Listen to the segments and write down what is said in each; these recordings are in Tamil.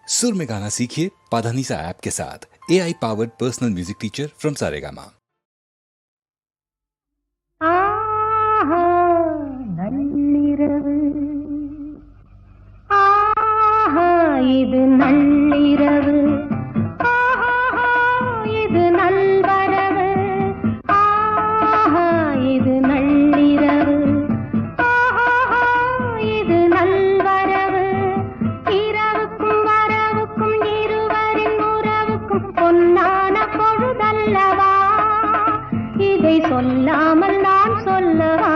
सुर में गाना सीखिए पाधानीसा ऐप के साथ। AI powered personal music teacher from Saregama. நள்ளிரவு இது நள்ளிரவு இது நல்வரவு இது நள்ளிரவு இது நல்வரவு இரவுக்கும் வரவுக்கும் இருவரின் உறவுக்கும் பொன்னான பொழுதல்லவா இதை சொல்லாமல் நான் சொல்லவா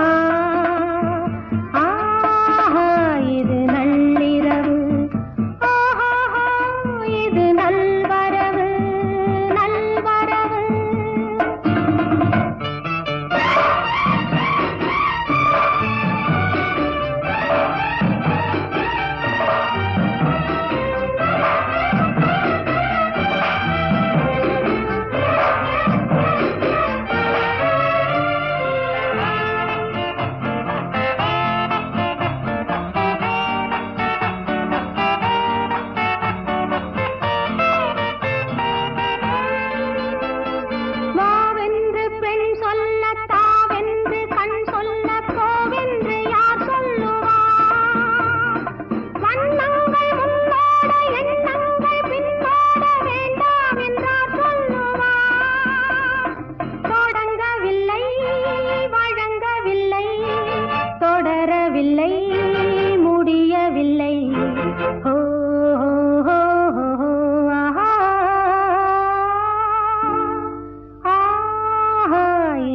முடியவில்லை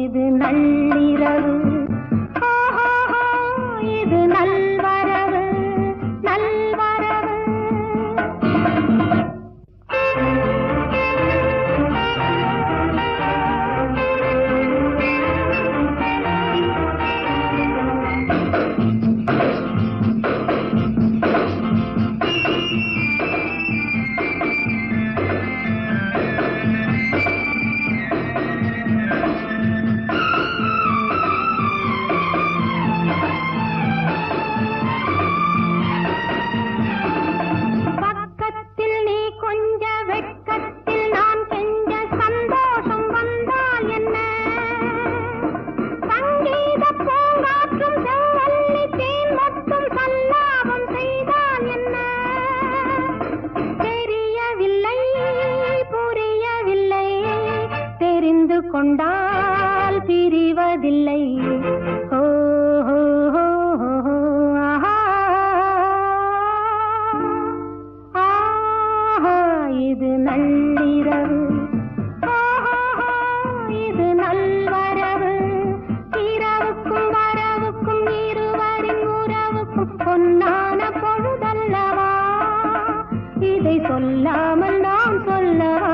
இது நள்ளிரவு இது நல்வரவு நல்வரவு கொண்டால் பிரிவதில்லை இது நள்ளிரவு இது நல்வரவு இரவுக்கும் வரவுக்கும் இருவரின் உறவுக்கும் பொன்னான பொழுதல்லவா இதை சொல்லாமல் நான் சொல்லவா